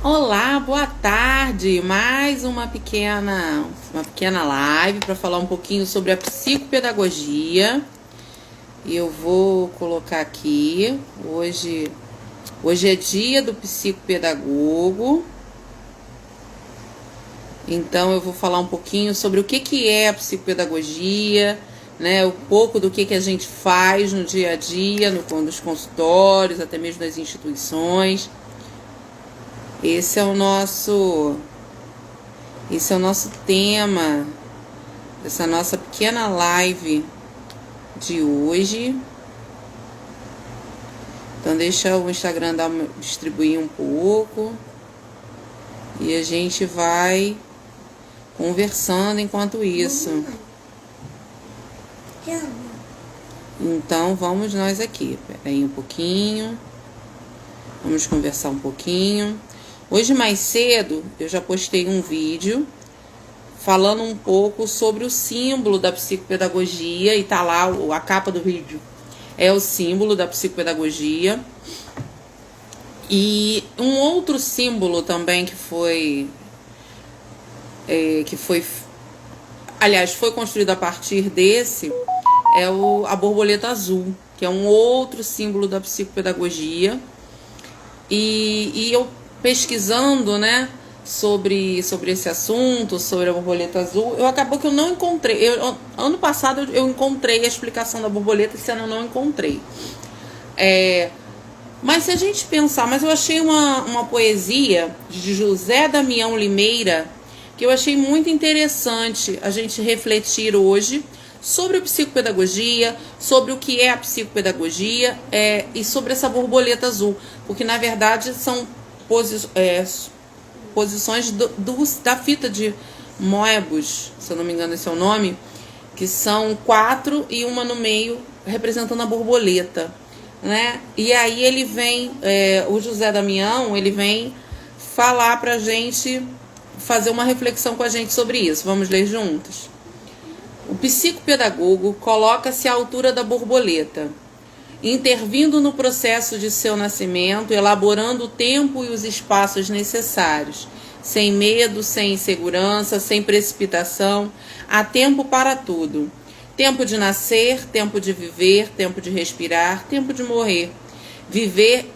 Olá, boa tarde. Mais uma pequena live para falar um pouquinho sobre a psicopedagogia. Eu vou colocar aqui, hoje é dia do psicopedagogo. Então eu vou falar um pouquinho sobre o que é a psicopedagogia, né? Um pouco do que a gente faz no dia a dia, nos consultórios, até mesmo nas instituições. Esse é o nosso tema dessa nossa pequena live de hoje. Então deixa o Instagram distribuir um pouco e a gente vai conversando enquanto isso. Então vamos nós aqui. Peraí um pouquinho. Vamos conversar um pouquinho. Hoje mais cedo eu já postei um vídeo falando um pouco sobre o símbolo da psicopedagogia e tá lá, a capa do vídeo é o símbolo da psicopedagogia. E um outro símbolo também que foi construído a partir desse é a borboleta azul, que é um outro símbolo da psicopedagogia. E eu pesquisando, né, sobre esse assunto, sobre a borboleta azul, acabou que eu não encontrei. Ano passado eu encontrei a explicação da borboleta, esse ano eu não encontrei. Mas se a gente pensar, mas eu achei uma poesia de José Damião Limeira, que eu achei muito interessante a gente refletir hoje sobre a psicopedagogia, sobre o que é a psicopedagogia e sobre essa borboleta azul, porque na verdade são posições da fita de Moebius, se eu não me engano esse é o nome, que são 4 e uma no meio representando a borboleta, né? E aí ele vem, o José Damião, ele vem falar pra gente, fazer uma reflexão com a gente sobre isso. Vamos ler juntos? O psicopedagogo coloca-se à altura da borboleta, intervindo no processo de seu nascimento, elaborando o tempo e os espaços necessários, sem medo, sem insegurança, sem precipitação. Há tempo para tudo. Tempo de nascer, tempo de viver, tempo de respirar, tempo de morrer. Viver,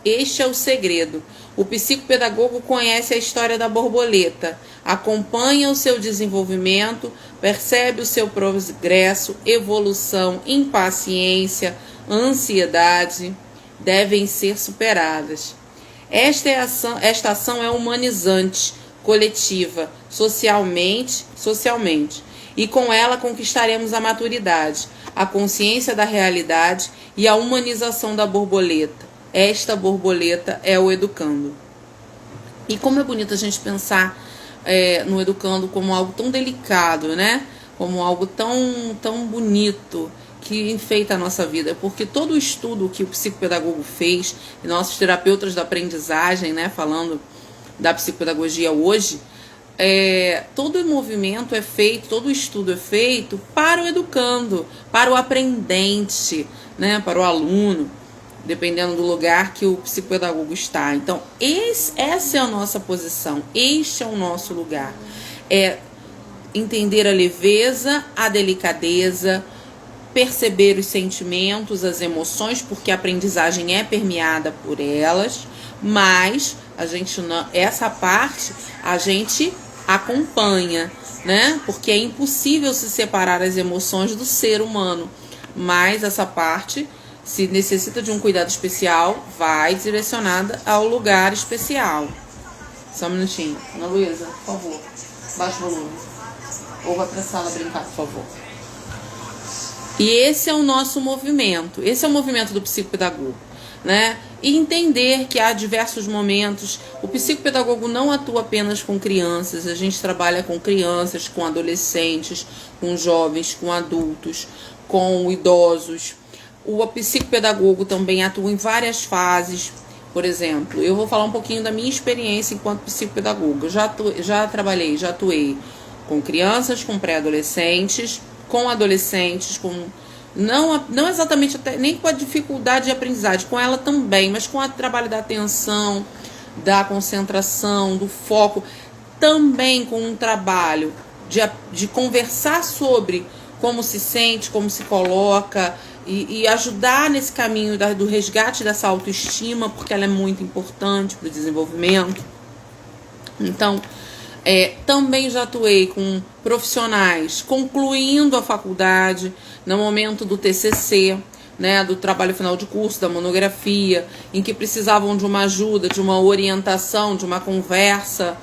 este é o segredo. O psicopedagogo conhece a história da borboleta, acompanha o seu desenvolvimento, percebe o seu progresso, evolução, impaciência, ansiedade devem ser superadas. Esta ação é humanizante, coletiva, socialmente, e com ela conquistaremos a maturidade, a consciência da realidade e a humanização da borboleta. Esta borboleta é o educando. E como é bonito a gente pensar no educando como algo tão delicado, né? Como algo tão bonito, que enfeita a nossa vida, porque todo o estudo que o psicopedagogo fez, e nossos terapeutas da aprendizagem, né, falando da psicopedagogia hoje, todo o movimento é feito, todo o estudo é feito para o educando, para o aprendente, né, para o aluno, dependendo do lugar que o psicopedagogo está. Então, essa é a nossa posição, este é o nosso lugar. É entender a leveza, a delicadeza, perceber os sentimentos, as emoções, porque a aprendizagem é permeada por elas, mas essa parte a gente acompanha, né? Porque é impossível se separar as emoções do ser humano, mas essa parte, se necessita de um cuidado especial, vai direcionada ao lugar especial. Só um minutinho. Ana Luísa, por favor, baixa o volume. Ou vai pra sala brincar, por favor. E esse é o nosso movimento, esse é o movimento do psicopedagogo, né? E entender que há diversos momentos, o psicopedagogo não atua apenas com crianças, a gente trabalha com crianças, com adolescentes, com jovens, com adultos, com idosos. O psicopedagogo também atua em várias fases. Por exemplo, eu vou falar um pouquinho da minha experiência enquanto psicopedagogo. Eu já atuei com crianças, com pré-adolescentes, com adolescentes, com não exatamente nem com a dificuldade de aprendizagem, com ela também, mas com o trabalho da atenção, da concentração, do foco, também com um trabalho de conversar sobre como se sente, como se coloca e ajudar nesse caminho do resgate dessa autoestima, porque ela é muito importante para o desenvolvimento. Então, também já atuei com profissionais concluindo a faculdade, no momento do TCC, né, do trabalho final de curso, da monografia, em que precisavam de uma ajuda, de uma orientação, de uma conversa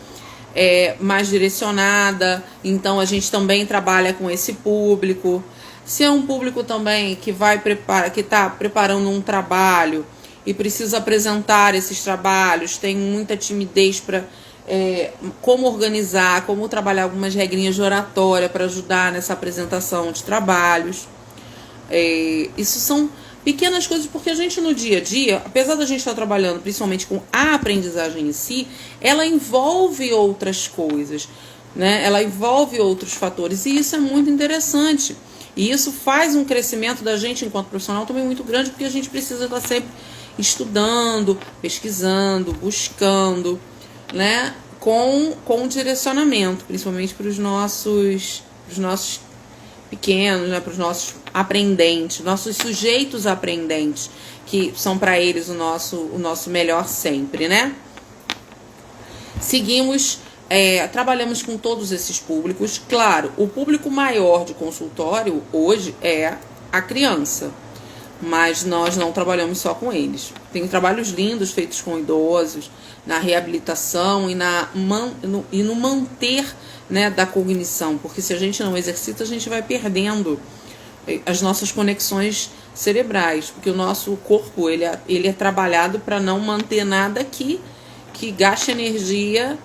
mais direcionada. Então a gente também trabalha com esse público. Se é um público também que está preparando um trabalho e precisa apresentar esses trabalhos, tem muita timidez para como organizar, como trabalhar algumas regrinhas de oratória para ajudar nessa apresentação de trabalhos. Isso são pequenas coisas, porque a gente no dia a dia, apesar da gente estar trabalhando principalmente com a aprendizagem em si, ela envolve outras coisas, né? Ela envolve outros fatores, e isso é muito interessante. E isso faz um crescimento da gente enquanto profissional também muito grande, porque a gente precisa estar sempre estudando, pesquisando, buscando, né? Com direcionamento, principalmente para os nossos pequenos, né? Para os nossos aprendentes, nossos sujeitos aprendentes, que são para eles o nosso melhor sempre, né? Seguimos, trabalhamos com todos esses públicos. Claro, o público maior de consultório hoje é a criança, mas nós não trabalhamos só com eles. Tem trabalhos lindos feitos com idosos, na reabilitação e no manter, né, da cognição, porque se a gente não exercita, a gente vai perdendo as nossas conexões cerebrais, porque o nosso corpo ele é trabalhado para não manter nada que gaste energia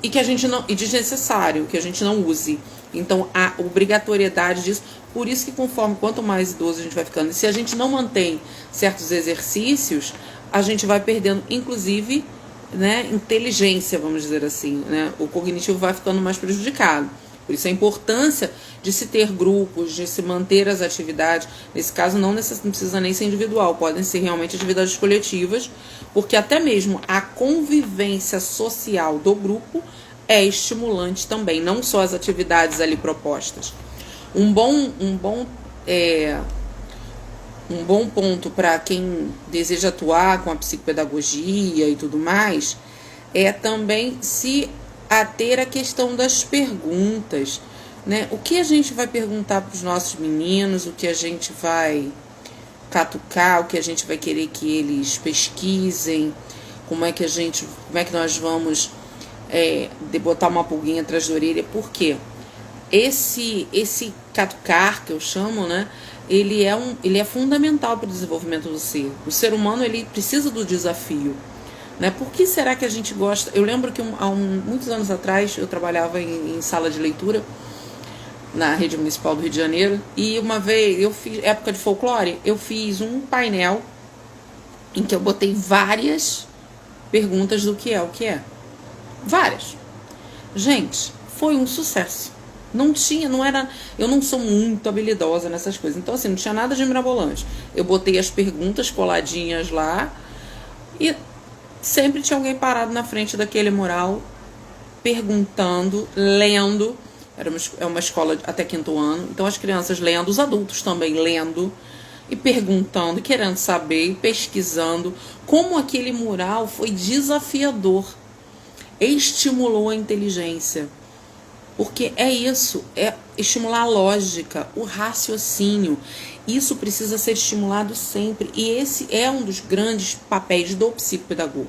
e que a gente não, e desnecessário, que a gente não use. Então a obrigatoriedade disso, por isso que conforme quanto mais idoso a gente vai ficando, e se a gente não mantém certos exercícios, a gente vai perdendo, inclusive, né, inteligência, vamos dizer assim, né? O cognitivo vai ficando mais prejudicado. Por isso a importância de se ter grupos, de se manter as atividades. Nesse caso não precisa nem ser individual, podem ser realmente atividades coletivas, porque até mesmo a convivência social do grupo é estimulante também, não só as atividades ali propostas. Um bom ponto para quem deseja atuar com a psicopedagogia e tudo mais é também se ater à questão das perguntas, né? O que a gente vai perguntar para os nossos meninos, o que a gente vai catucar, o que a gente vai querer que eles pesquisem, como é que nós vamos botar uma pulguinha atrás da orelha. Por quê? Esse catucar, que eu chamo, né? Ele é fundamental para o desenvolvimento do ser. O ser humano, ele precisa do desafio, né? Por que será que a gente gosta? Eu lembro que muitos anos atrás eu trabalhava em sala de leitura na rede municipal do Rio de Janeiro, e uma vez eu fiz, época de folclore, eu fiz um painel em que eu botei várias perguntas do que é o que é. Várias. Gente, foi um sucesso. Eu não sou muito habilidosa nessas coisas. Então, assim, não tinha nada de mirabolante. Eu botei as perguntas coladinhas lá e sempre tinha alguém parado na frente daquele mural, perguntando, lendo. É uma escola até 5º ano. Então, as crianças lendo, os adultos também lendo e perguntando, querendo saber e pesquisando como aquele mural foi desafiador. Estimulou a inteligência. Porque é isso, é estimular a lógica, o raciocínio. Isso precisa ser estimulado sempre. E esse é um dos grandes papéis do psicopedagogo.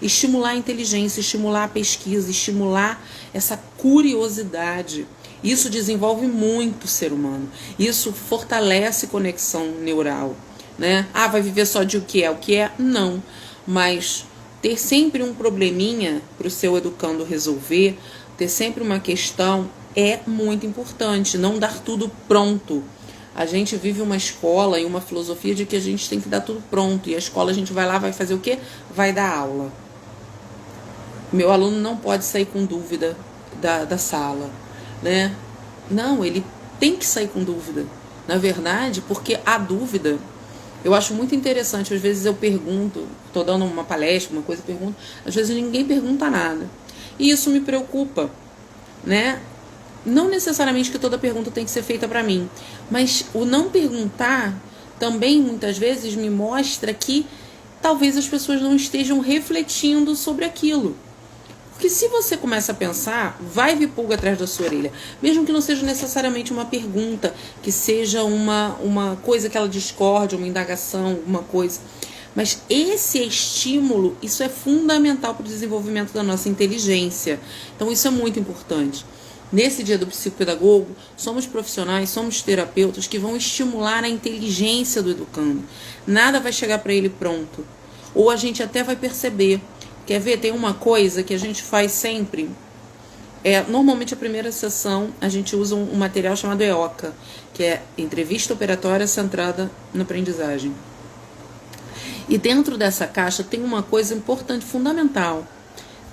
Estimular a inteligência, estimular a pesquisa, estimular essa curiosidade. Isso desenvolve muito o ser humano. Isso fortalece conexão neural, né? Ah, vai viver só de o que é? O que é? Não. Mas ter sempre um probleminha para o seu educando resolver, ter sempre uma questão é muito importante. Não dar tudo pronto. A gente vive uma escola e uma filosofia de que a gente tem que dar tudo pronto. E a escola a gente vai lá, vai fazer o quê? Vai dar aula. Meu aluno não pode sair com dúvida da sala, né? Não, ele tem que sair com dúvida. Na verdade, porque a dúvida Eu acho muito interessante, às vezes eu pergunto, estou dando uma palestra, uma coisa, pergunto, às vezes ninguém pergunta nada. E isso me preocupa, né? Não necessariamente que toda pergunta tem que ser feita para mim, mas o não perguntar também muitas vezes me mostra que talvez as pessoas não estejam refletindo sobre aquilo. Porque se você começa a pensar, vai vir pulga atrás da sua orelha. Mesmo que não seja necessariamente uma pergunta, que seja uma coisa que ela discorde, uma indagação, alguma coisa. Mas esse estímulo, isso é fundamental para o desenvolvimento da nossa inteligência. Então isso é muito importante. Nesse dia do psicopedagogo, somos profissionais, somos terapeutas que vão estimular a inteligência do educando. Nada vai chegar para ele pronto. Ou a gente até vai perceber. Quer ver? Tem uma coisa que a gente faz sempre. Normalmente a primeira sessão a gente usa um material chamado EOCA, que é Entrevista Operatória Centrada na Aprendizagem. E dentro dessa caixa tem uma coisa importante, fundamental.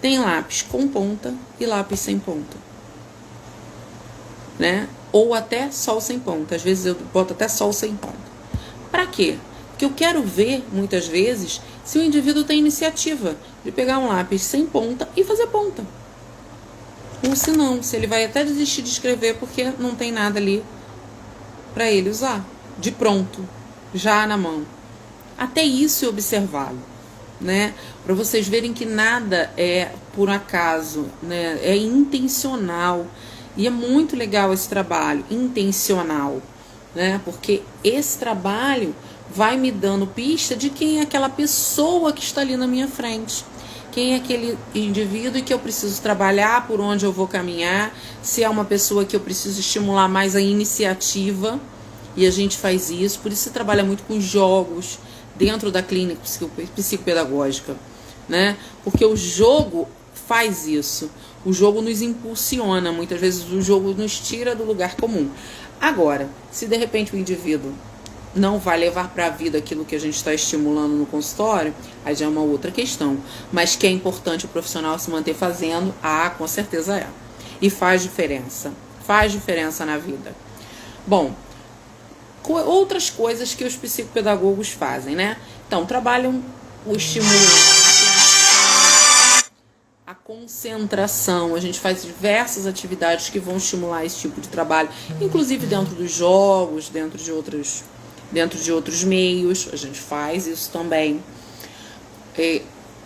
Tem lápis com ponta e lápis sem ponta. Né? Ou até sol sem ponta. Às vezes eu boto até sol sem ponta. Para quê? Porque eu quero ver, muitas vezes, se o indivíduo tem iniciativa de pegar um lápis sem ponta e fazer ponta. Ou se não, se ele vai até desistir de escrever porque não tem nada ali para ele usar, de pronto, já na mão. Até isso é observá-lo, né? Para vocês verem que nada é por acaso, né? É intencional. E é muito legal esse trabalho, intencional, né? Porque esse trabalho vai me dando pista de quem é aquela pessoa que está ali na minha frente. Quem é aquele indivíduo que eu preciso trabalhar, por onde eu vou caminhar, se é uma pessoa que eu preciso estimular mais a iniciativa, e a gente faz isso. Por isso se trabalha muito com jogos dentro da clínica psicopedagógica, né? Porque o jogo faz isso. O jogo nos impulsiona, muitas vezes o jogo nos tira do lugar comum. Agora, se de repente o indivíduo não vai levar para a vida aquilo que a gente está estimulando no consultório, aí já é uma outra questão. Mas que é importante o profissional se manter fazendo, com certeza é. E faz diferença na vida. Bom, outras coisas que os psicopedagogos fazem, né? Então, trabalham o estímulo, a concentração. A gente faz diversas atividades que vão estimular esse tipo de trabalho, inclusive dentro dos jogos, dentro de outros meios, a gente faz isso também.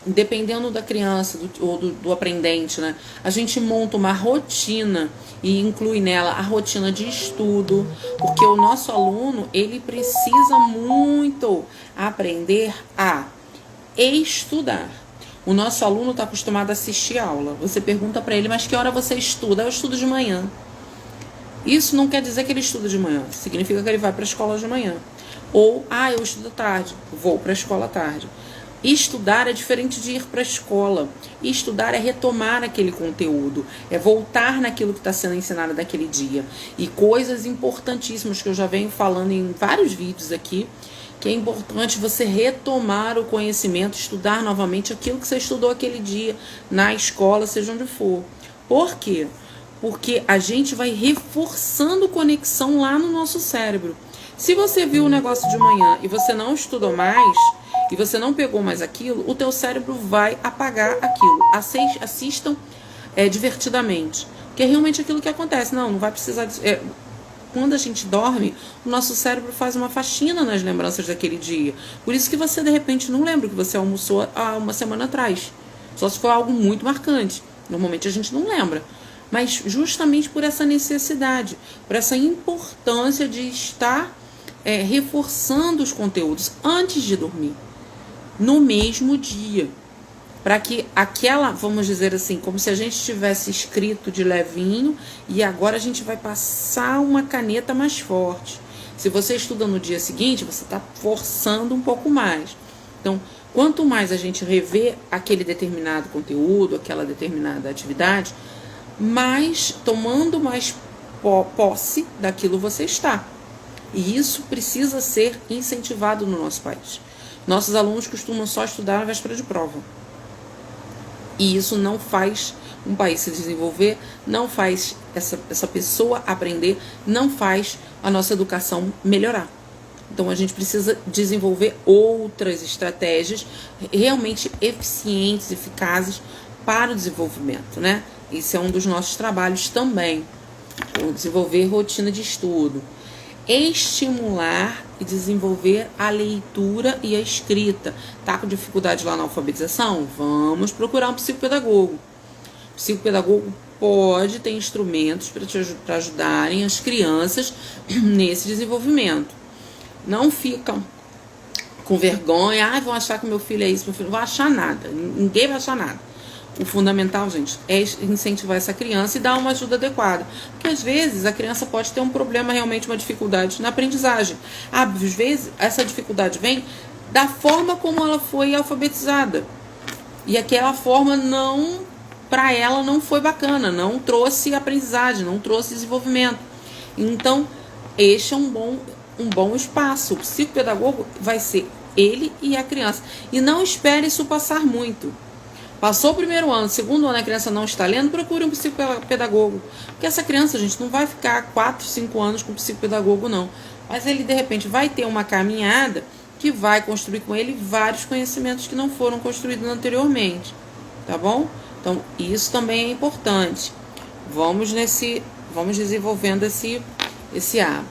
Dependendo da criança ou do aprendente, né? A gente monta uma rotina e inclui nela a rotina de estudo, porque o nosso aluno, ele precisa muito aprender a estudar. O nosso aluno está acostumado a assistir aula. Você pergunta para ele, mas que hora você estuda? Eu estudo de manhã. Isso não quer dizer que ele estuda de manhã. Significa que ele vai para a escola de manhã. Ou, eu estudo tarde. Vou para a escola à tarde. Estudar é diferente de ir para a escola. Estudar é retomar aquele conteúdo. É voltar naquilo que está sendo ensinado daquele dia. E coisas importantíssimas que eu já venho falando em vários vídeos aqui, que é importante você retomar o conhecimento, estudar novamente aquilo que você estudou aquele dia, na escola, seja onde for. Por quê? Porque a gente vai reforçando conexão lá no nosso cérebro. Se você viu o negócio de manhã e você não estudou mais, e você não pegou mais aquilo, o teu cérebro vai apagar aquilo. Assistam divertidamente. Porque é realmente aquilo que acontece. Não vai precisar... Quando a gente dorme, o nosso cérebro faz uma faxina nas lembranças daquele dia. Por isso que você, de repente, não lembra que você almoçou há uma semana atrás. Só se for algo muito marcante. Normalmente a gente não lembra. Mas justamente por essa necessidade, por essa importância de estar reforçando os conteúdos antes de dormir, no mesmo dia. Para que aquela, vamos dizer assim, como se a gente tivesse escrito de levinho e agora a gente vai passar uma caneta mais forte. Se você estuda no dia seguinte, você está forçando um pouco mais. Então, quanto mais a gente rever aquele determinado conteúdo, aquela determinada atividade, tomando mais posse daquilo você está. E isso precisa ser incentivado no nosso país. Nossos alunos costumam só estudar na véspera de prova. E isso não faz um país se desenvolver, não faz essa pessoa aprender, não faz a nossa educação melhorar. Então a gente precisa desenvolver outras estratégias realmente eficientes, eficazes para o desenvolvimento, né? Isso é um dos nossos trabalhos também. Desenvolver rotina de estudo. Estimular e desenvolver a leitura e a escrita. Tá com dificuldade lá na alfabetização? Vamos procurar um psicopedagogo. O psicopedagogo pode ter instrumentos para ajudarem as crianças nesse desenvolvimento. Não ficam com vergonha, vão achar que meu filho é isso, meu filho não vai achar nada, ninguém vai achar nada. O fundamental, gente, é incentivar essa criança e dar uma ajuda adequada. Porque às vezes a criança pode ter um problema, realmente uma dificuldade na aprendizagem. Às vezes essa dificuldade vem da forma como ela foi alfabetizada. E aquela forma para ela não foi bacana, não trouxe aprendizagem, não trouxe desenvolvimento. Então, este é um bom espaço. O psicopedagogo vai ser ele e a criança. E não espere isso passar muito. Passou o primeiro ano, segundo ano a criança não está lendo, procure um psicopedagogo. Porque essa criança, gente, não vai ficar 4, 5 anos com psicopedagogo, não. Mas ele, de repente, vai ter uma caminhada que vai construir com ele vários conhecimentos que não foram construídos anteriormente. Tá bom? Então, isso também é importante. Vamos desenvolvendo esse hábito.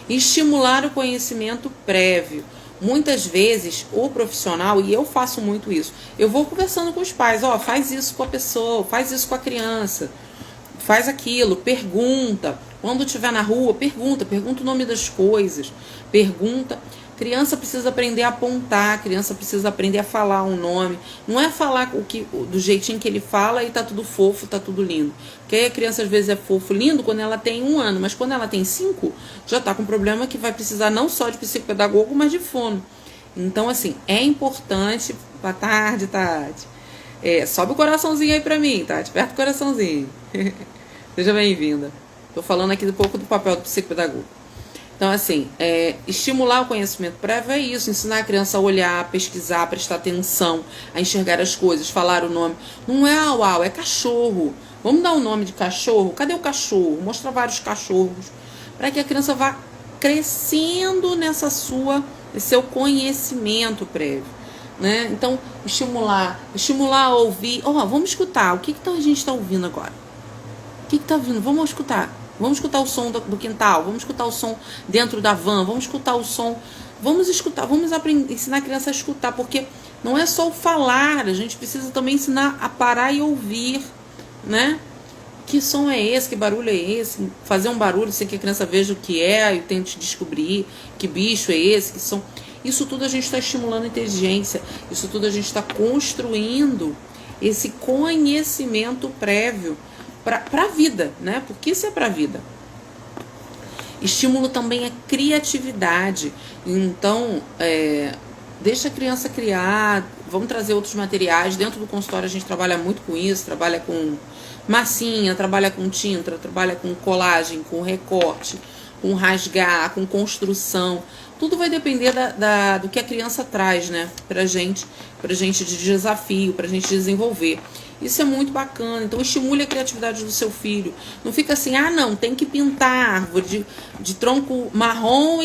Estimular o conhecimento prévio. Muitas vezes o profissional, e eu faço muito isso, eu vou conversando com os pais, faz isso com a pessoa, faz isso com a criança, faz aquilo, pergunta, quando estiver na rua, pergunta o nome das coisas, pergunta. Criança precisa aprender a apontar, criança precisa aprender a falar um nome. Não é falar do jeitinho que ele fala e tá tudo fofo, tá tudo lindo. Porque aí a criança às vezes é fofo, lindo quando ela tem 1 ano, mas quando ela tem 5, já tá com um problema que vai precisar não só de psicopedagogo, mas de fono. Então, assim, é importante. Boa tarde, Tati. Sobe o coraçãozinho aí pra mim, Tati. Aperta o coraçãozinho. Seja bem-vinda. Tô falando aqui um pouco do papel do psicopedagogo. Então, assim, estimular o conhecimento prévio é isso, ensinar a criança a olhar, a pesquisar, a prestar atenção, a enxergar as coisas, falar o nome. Não é uau, é cachorro. Vamos dar o nome de cachorro? Cadê o cachorro? Mostra vários cachorros, para que a criança vá crescendo nesse seu conhecimento prévio, né? Então, estimular a ouvir. Vamos escutar, o que a gente está ouvindo agora? O que está ouvindo? Vamos escutar. Vamos escutar o som do quintal, vamos escutar o som dentro da van, vamos escutar o som, vamos ensinar a criança a escutar, porque não é só o falar, a gente precisa também ensinar a parar e ouvir, né? Que som é esse, que barulho é esse? Fazer um barulho sem que a criança veja o que é e tente descobrir que bicho é esse, que som. Isso tudo a gente está estimulando a inteligência, isso tudo a gente está construindo esse conhecimento prévio para a vida, né? Porque isso é para a vida. Estímulo também é criatividade. Então, deixa a criança criar. Vamos trazer outros materiais. Dentro do consultório a gente trabalha muito com isso. Trabalha com massinha, trabalha com tinta, trabalha com colagem, com recorte, com rasgar, com construção. Tudo vai depender do que a criança traz, né? Pra gente de desafio, pra gente desenvolver. Isso é muito bacana. Então, estimule a criatividade do seu filho. Não fica assim, não, tem que pintar árvore de tronco marrom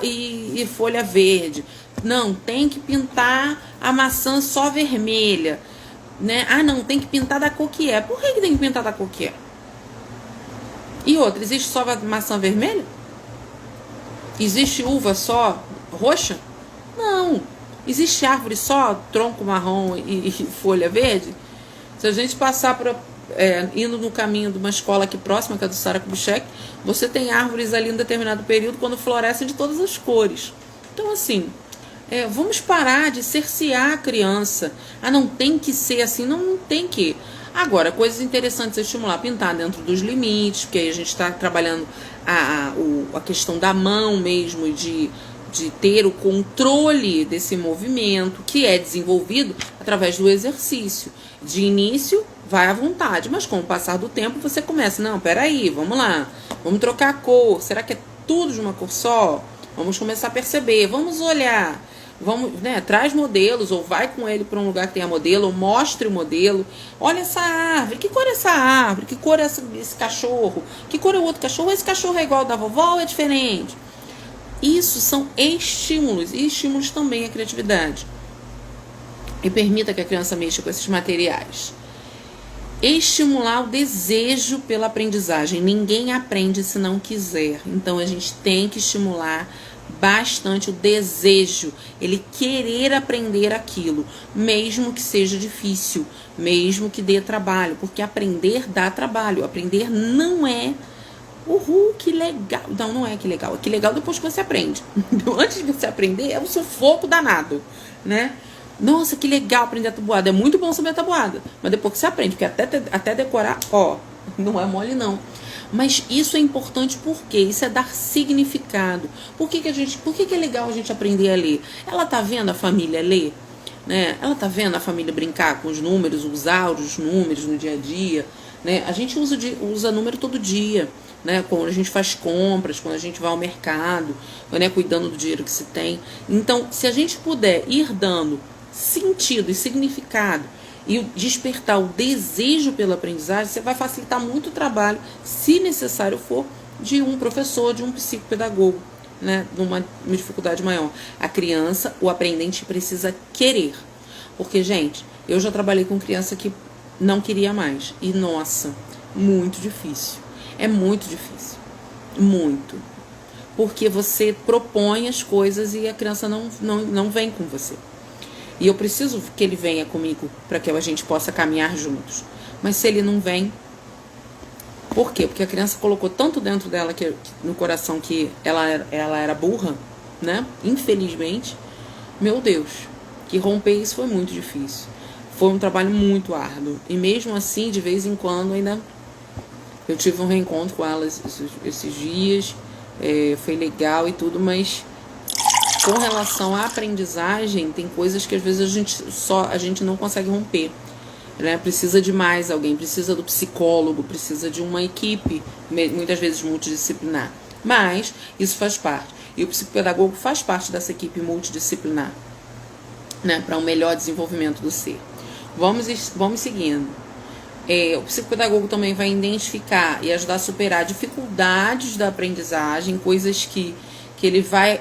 e folha verde. Não, tem que pintar a maçã só vermelha. Né? Não, tem que pintar da cor que é. Por que tem que pintar da cor que é? E outra, existe só maçã vermelha? Existe uva só roxa? Não. Existe árvore só tronco marrom e folha verde? Se a gente passar indo no caminho de uma escola aqui próxima, que é do Sara Kubitschek, você tem árvores ali em determinado período quando florescem de todas as cores. Então, assim, vamos parar de cercear a criança. Não tem que ser assim, não tem que. Agora, coisas interessantes é estimular, pintar dentro dos limites, porque aí a gente está trabalhando a questão da mão mesmo, de ter o controle desse movimento, que é desenvolvido através do exercício. De início, vai à vontade, mas com o passar do tempo você começa, peraí, vamos lá, vamos trocar a cor, será que é tudo de uma cor só? Vamos começar a perceber, vamos olhar, traz modelos, ou vai com ele para um lugar que tenha modelo, ou mostre o modelo, olha essa árvore, que cor é essa árvore, que cor é esse cachorro, que cor é o outro cachorro, esse cachorro é igual ao da vovó ou é diferente? isso são estímulos, e estímulos também à criatividade. E permita que a criança mexa com esses materiais. Estimular o desejo pela aprendizagem. Ninguém aprende se não quiser. Então a gente tem que estimular bastante o desejo, ele querer aprender aquilo, mesmo que seja difícil, mesmo que dê trabalho, porque aprender dá trabalho. Aprender não é que legal. Não, não é que legal. É que legal depois que você aprende. Antes de você aprender, é um sufoco danado, né? Nossa, que legal aprender a tabuada. É muito bom saber a tabuada. Mas depois que você aprende, porque até decorar, não é mole não. Mas isso é importante porque isso é dar significado. Por que é legal a gente aprender a ler? Ela tá vendo a família ler? Né? Ela tá vendo a família brincar com os números, usar os números no dia a dia? Né? A gente usa número todo dia. Né? Quando a gente faz compras, quando a gente vai ao mercado, né? Cuidando do dinheiro que se tem. Então, se a gente puder ir dando sentido e significado e despertar o desejo pela aprendizagem, você vai facilitar muito o trabalho, se necessário for, de um professor, de um psicopedagogo, né, numa dificuldade maior. A criança, o aprendente precisa querer. Porque, gente, eu já trabalhei com criança que não queria mais. E, nossa, muito difícil. É muito difícil. Muito. Porque você propõe as coisas e a criança não vem com você. E eu preciso que ele venha comigo para que a gente possa caminhar juntos. Mas se ele não vem... Por quê? Porque a criança colocou tanto dentro dela, no coração, que ela era burra, né? Infelizmente. Meu Deus, que romper isso foi muito difícil. Foi um trabalho muito árduo. E mesmo assim, de vez em quando, ainda... Eu tive um reencontro com ela esses dias. Foi legal e tudo, mas... Com relação à aprendizagem, tem coisas que às vezes a gente não consegue romper, né? Precisa de mais alguém, precisa do psicólogo, precisa de uma equipe, muitas vezes multidisciplinar. Mas isso faz parte. E o psicopedagogo faz parte dessa equipe multidisciplinar, né? Para um melhor desenvolvimento do ser. Vamos seguindo. O psicopedagogo também vai identificar e ajudar a superar dificuldades da aprendizagem, coisas que ele vai...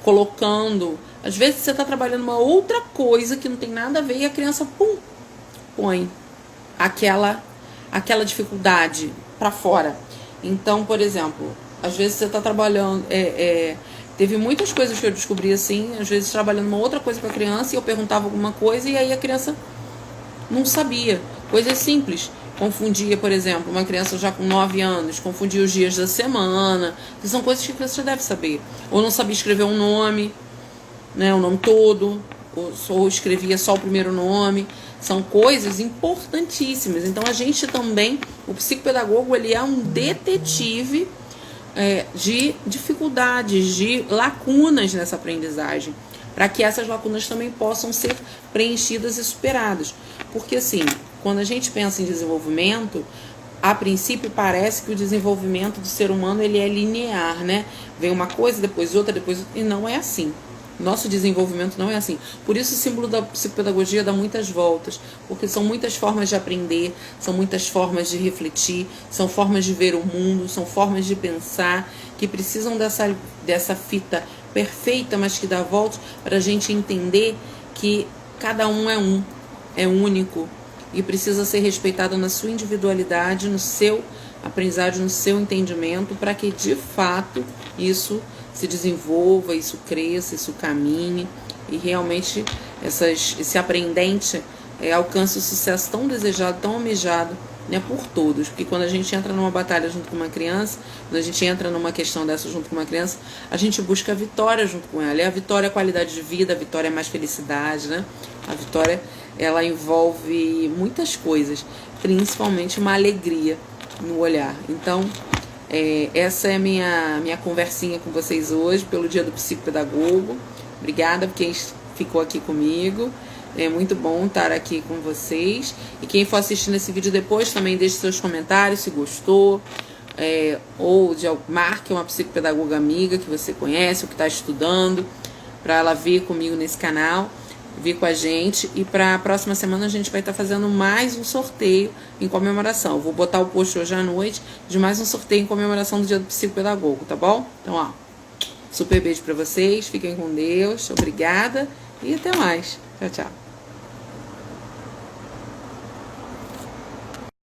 colocando, às vezes você está trabalhando uma outra coisa que não tem nada a ver e a criança põe aquela dificuldade para fora. Então, por exemplo, às vezes você está trabalhando, teve muitas coisas que eu descobri assim, às vezes trabalhando uma outra coisa com a criança e eu perguntava alguma coisa e aí a criança não sabia, coisas simples. Confundia, por exemplo, uma criança já com 9 anos, confundia os dias da semana, que são coisas que a criança já deve saber. Ou não sabia escrever um nome, né, o nome todo, ou escrevia só o primeiro nome. São coisas importantíssimas. Então a gente também, o psicopedagogo, ele é um detetive de dificuldades, de lacunas nessa aprendizagem, para que essas lacunas também possam ser preenchidas e superadas. Porque assim... Quando a gente pensa em desenvolvimento, a princípio parece que o desenvolvimento do ser humano ele é linear, né? Vem uma coisa, depois outra, e não é assim. Nosso desenvolvimento não é assim. Por isso o símbolo da psicopedagogia dá muitas voltas, porque são muitas formas de aprender, são muitas formas de refletir, são formas de ver o mundo, são formas de pensar, que precisam dessa fita perfeita, mas que dá voltas, para a gente entender que cada um é único, e precisa ser respeitado na sua individualidade, no seu aprendizagem, no seu entendimento, para que de fato isso se desenvolva, isso cresça, isso caminhe e realmente esse aprendente alcance o sucesso tão desejado, tão almejado, né, por todos. Porque quando a gente entra numa batalha junto com uma criança, quando a gente entra numa questão dessa junto com uma criança, a gente busca a vitória junto com ela. E a vitória é qualidade de vida, a vitória é mais felicidade, né? A vitória, ela envolve muitas coisas, principalmente uma alegria no olhar. Então, essa é a minha conversinha com vocês hoje, pelo Dia do Psicopedagogo. Obrigada por quem ficou aqui comigo. É muito bom estar aqui com vocês. E quem for assistindo esse vídeo depois, também deixe seus comentários se gostou. Ou marque uma psicopedagoga amiga que você conhece ou que está estudando, para ela vir comigo nesse canal, vir com a gente. E para a próxima semana a gente vai estar fazendo mais um sorteio em comemoração. Eu vou botar o post hoje à noite de mais um sorteio em comemoração do Dia do Psicopedagogo, tá bom? Então, ó, Super beijo pra vocês, fiquem com Deus, obrigada e até mais. Tchau, tchau.